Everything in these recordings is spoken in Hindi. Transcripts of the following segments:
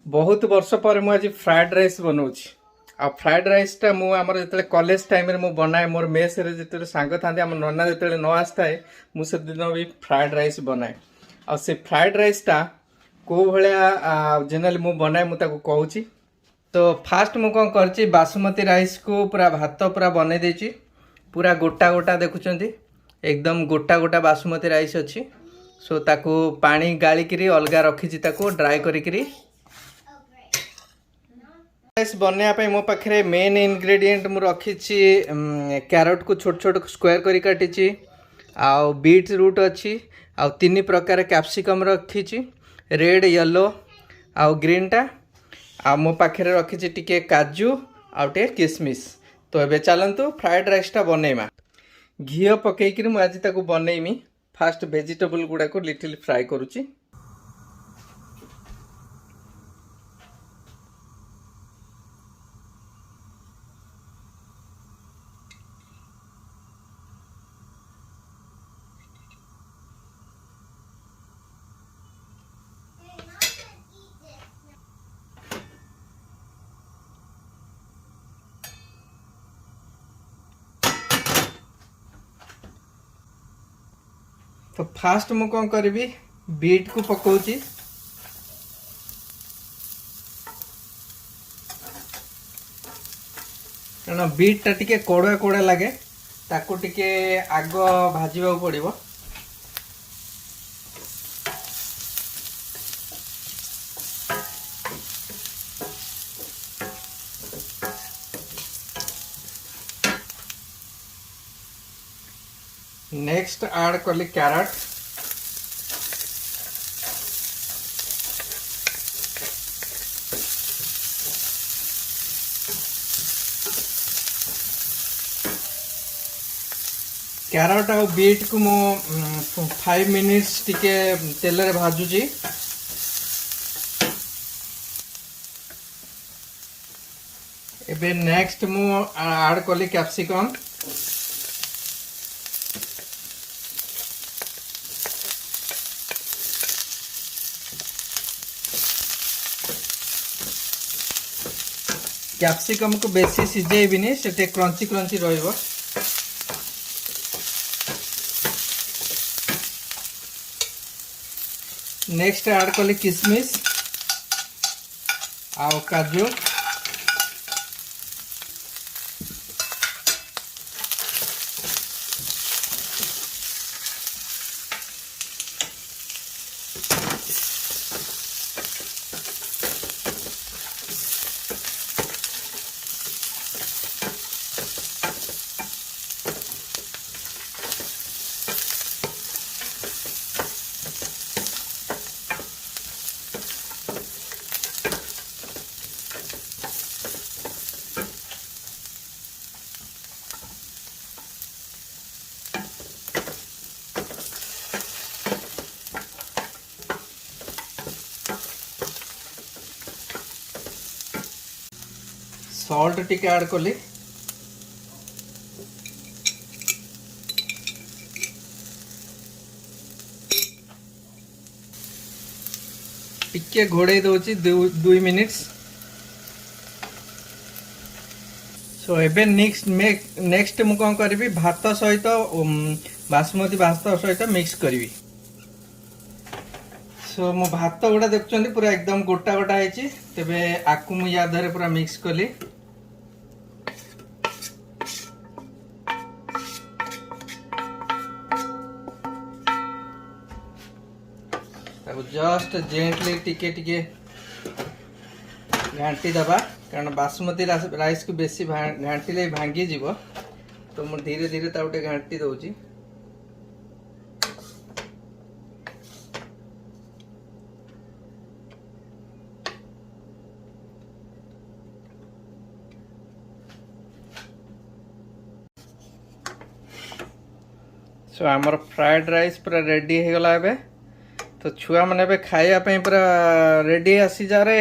बहुत वर्ष पर मुझे फ्राइड राइस बनाऊँगी आ फ्राइड राइसटा मुझे जो कॉलेज टाइम रे बनाए मोर मेस रे जो सांग था आम नना जो न आसता है मुझे दिन भी फ्राइड राइस बनाए आ से फ्राइड राइसटा कौ भाया जेनराली मु बनाए मुझे कहूँ। तो फास्ट मु कौन कर बासमती राइस को पूरा भात पूरा बनई देची पूरा गोटा गोटा देखुं एकदम गोटा गोटा बासमती राइस अच्छी सो ताको पानी गालिकी अलगा रखी ड्राए करी राइस बनवाई मो पाखे मेन इनग्रेडिएंट मु रखी कैरट को छोट छोट स्क्वायर करी काटी आउ बीट रूट अच्छी आउ 3 प्रकार कैप्सिकम रखी रेड येलो आउ ग्रीन टा आ मो पाखे रखी टिके काजू आउ टे किसमिस। तो ये चलतु फ्राइड राइसटा बनईमा घी पकईकि मुझे बनईमी फास्ट वेजिटेबल गुड़ाक लिटिल फ्राए करुच्ची। तो फास्ट मु कौन करी बीट को पकाउची कारण बीट टा टिके कोड़ुआ कोड़ा लगे ताको टिके आग भाजवा पड़िबो। नेक्स्ट ऐड कली कैरट कैरट और बीट को मो 5 मिनिट्स टिके तेल रे भाजुची। एबे नेक्स्ट मु ऐड कली कैप्सिकम कैप्सिकम को बेसी सिझेबिनी से क्रंची क्रंची रहिबो। नेक्स्ट ऐड कली किसमिस आउ काजू सॉल्ट टिके ऐड कली टिके घोड़े दउची 2 मिनिट्स। सो एबे नेक्स्ट मु कौन करी भात सहित बासमती भात सहित मिक्स करी। सो मो भात गुड़ा देखुं पूरा एकदम गोटा गोटा है तेबे आकु मु या धरे पूरा मिक्स कली। जस्ट जेंटली टिके टिके घांटी दबा कारण बासमती राइस को बेसी घांटी भांगी जीव तो मु धीरे धीरे ताउटे घांटी दउची। सो आमर फ्राइड राइस पूरा रेडी हो गला एबे। तो छुआ मैंने भी खायापी पूरा रेडी आसी जा रे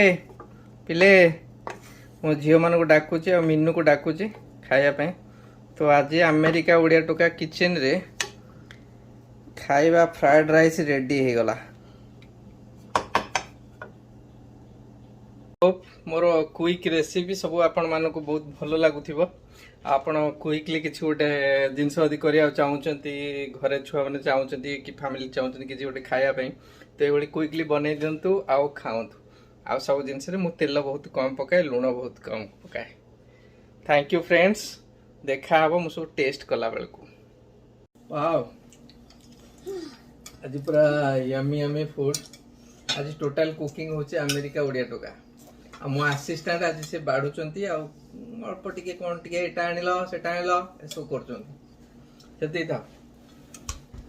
पिले मो झील मान को डाकुची और मीनू को डाकुची खायापी। तो आज अमेरिका ओडिया टोका किचन रे खाइबा फ्राइड राइस रेडी हो गला। होप मोर क्विक रेसिपी सब आपण मानक बहुत भल लगुव आपण क्विकली किसी गोटे जिनस यदि करा चाहते घरे छुआ मैंने चाहते कि फैमिली चाहते किसी गोटे खायापी तो ये क्विकली बनई दिंतु आउ खाऊँ आउ सब जिनस तेल बहुत कम पकाए लुण बहुत कम पकाए। थैंक यू फ्रेंड्स देखा हम मुझे टेस्ट कला बेल को वाओ आज पूरा यमी यमी फूड आज टोटाल कुकिंग होचे अमेरिका ओडिया टोका आ मो असिस्टेंट आज से बाढ़ुचंती आ अल्प टिके कोन टिके एटा आनिलो सेटा आनिलो एसो करचंती सेते था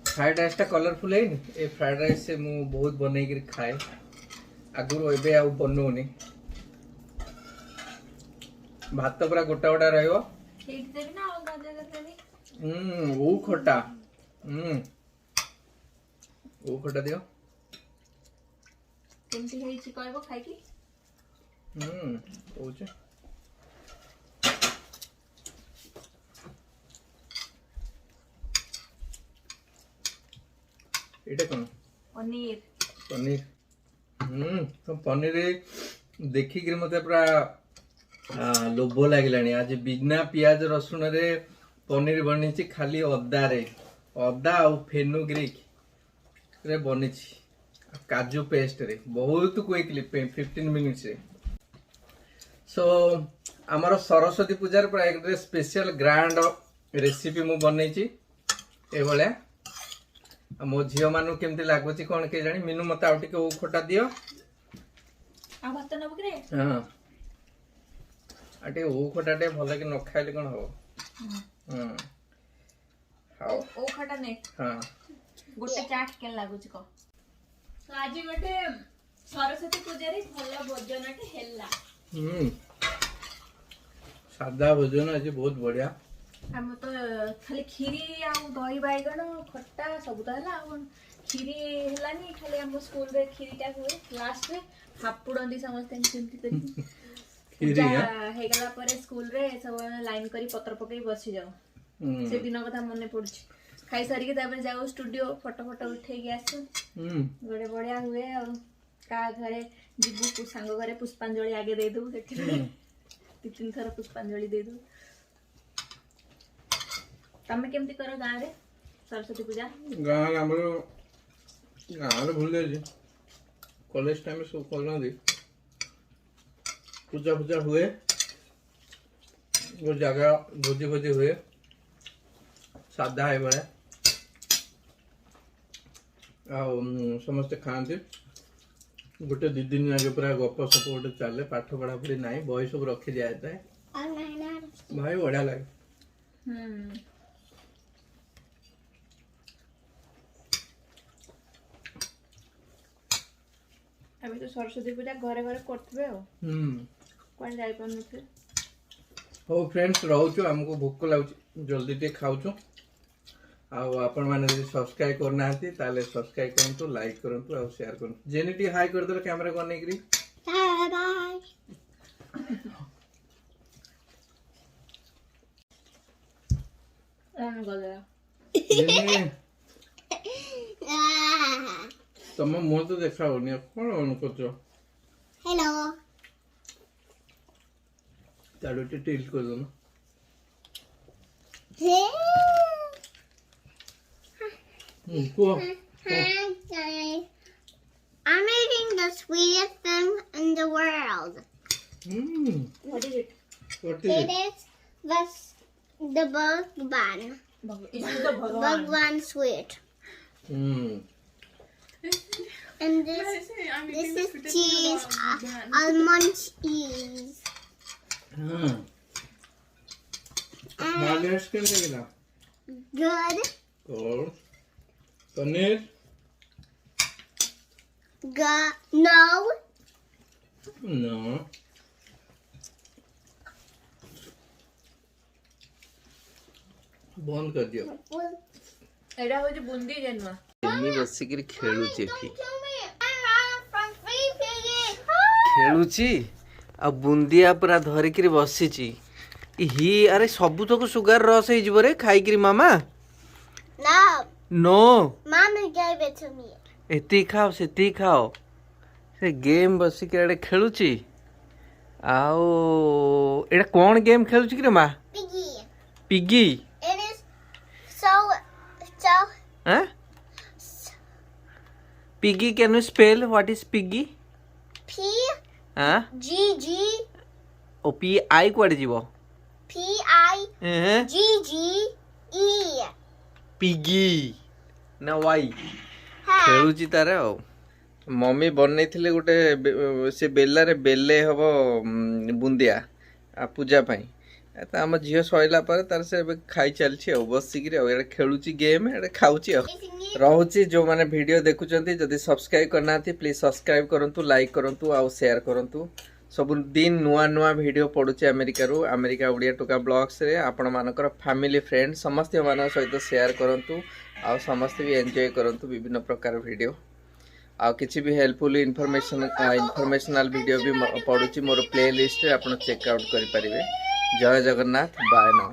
फ्राइड राइस टा कलरफुल है ए फ्राइड राइस से मु बहुत बनै के खाए आगुरो एबे आ बनौनी भात तो पूरा गोटा गोटा रहइबो ठीक देबी ना अलगा जगह देबी वो खट्टा वो खट्टा दियो केमती है छि कहबो खाइ की ओचे एटा कोन पनीर पनीर तो पनीर देखि कि मते पूरा लोभ लागलानी आज बिना पियाज रसुन रे पनीर बनी खाली अदा रे अदा और फेनुग्रीक रे बनी काजू पेस्ट रे बहुत क्विकली 15 मिनिट्स रे। सो आमर सरस्वती पूजार पूरा एक स्पेशल ग्रांड रेसिपी मु बनै छी ए भले मो झियो मानु केमती लागुची कोन के जानी मिनू मते आउ टिके ओ खटा दियो आ भात न बकरे हां आटे ओ खटा टे भले कि न खाइले कोन हो हां ओ खटा ने हां गोटे चाट के लागुची को तो आज गोटे सरस्वती पूजा रे भलो भोजन के हेला सादा भोजन आज बहुत बढ़िया हम तो खाली खीरी आ दही बैगन खट्टा सब तो हला खीरी हेलानी खाली हम स्कूल रे खीरी टा हुए लास्ट रे हापुडंदी समस्त चिंती करी खीरी हे गला पर स्कूल रे सब लाइन करी पत्र पकई बसी जाओ से दिन कथा मने पड़छ खाई सारी के तापर जाओ स्टूडियो फोटो फोटो उठे के आसु बड़े बढ़िया हुए और का घरे जीबू सांग घरे पुष्पांजलि आगे दे दू सेठी तीन थर पुष्पांजलि दे दू। तमे केमती करो गां रे सरस्वती पूजा गां हमरो गां रे भूल जे कॉलेज टाइम में सब करना दे पूजा पूजा हुए वो जगह भोजी भोजी हुए सादा है बड़े समस्ते खाते गोटे दी दिन आगे पूरा गप सप गोटे चले पाठ पढ़ा पढ़ी ना बही सब रखी दिया जाता है भाई बढ़िया लगे अभी तो सरस्वती पूजा घरे घरे करथबे कोन जाई पन हो फ्रेंड्स रहउछु हमको भूख लागु जल्दी ते खाउछु आपण माने सब्सक्राइब करना आती ताले सब्सक्राइब करंतु लाइक करंतु और शेयर करंतु जेनेटी हाई कर दो कैमरा को नेकरी बाय बाय ऑन गला तुम मुंह तो देखा होनी कौन ऑन करछो हेलो ताडो टिल्ट कर दो ना I'm eating the sweetest thing in the world. What is it? What is it? It is the Bhagwan. It is the Bhagwan sweet. And this is cheese, almond cheese. Good. और पनीर No. No. बंद कर दियो एडा हो जे बुंदी जनवा एनी बसी के खेलुची एठी खेलुची आ बुंदिया पूरा धरि के बसीची ही अरे सबु तो सुगर रस हे जिवो रे खाई के मामा no Mommy gave it to me. एती खाओ से ती खाओ से गेम बसी के खेलुची आओ एटा कौन गेम खेलुची कि रे माँ Piggy. Piggy It is so. हैं Piggy can you spell what is Piggy P हाँ G G O P I कुआडे जीवो P I G G E. Piggy ना वाई हाँ. खेलुची तारे आ मम्मी बनई थिले गोटे से बेला रे बेले हबो बुंदिया पूजा पाई त आम झील सइला पर तार से खाई चलछि बसिक खेलुची गेम एटा खाऊची रहुची जो माने वीडियो देखुचंती जदि सब्सक्राइब करना प्लीज सब्सक्राइब करंतु लाइक करंतु आ शेयर करंतु सब दिन नुआ नुआ वीडियो पड़ुची अमेरिका रू अमेरिका ओडिया टोका ब्लॉग्स रे आपण मानकर फैमिली फ्रेंड समस्त मान सहित शेयर करंतु आ समस्त भी एंजॉय करंतु विभिन्न प्रकार वीडियो आ किसी भी हेल्पफुल इनफॉरमेशनल वीडियो भी पड़ुची मोर प्ले लिस्ट रे आपण चेक आउट करि परिबे जय जगन्नाथ बाय नाउ।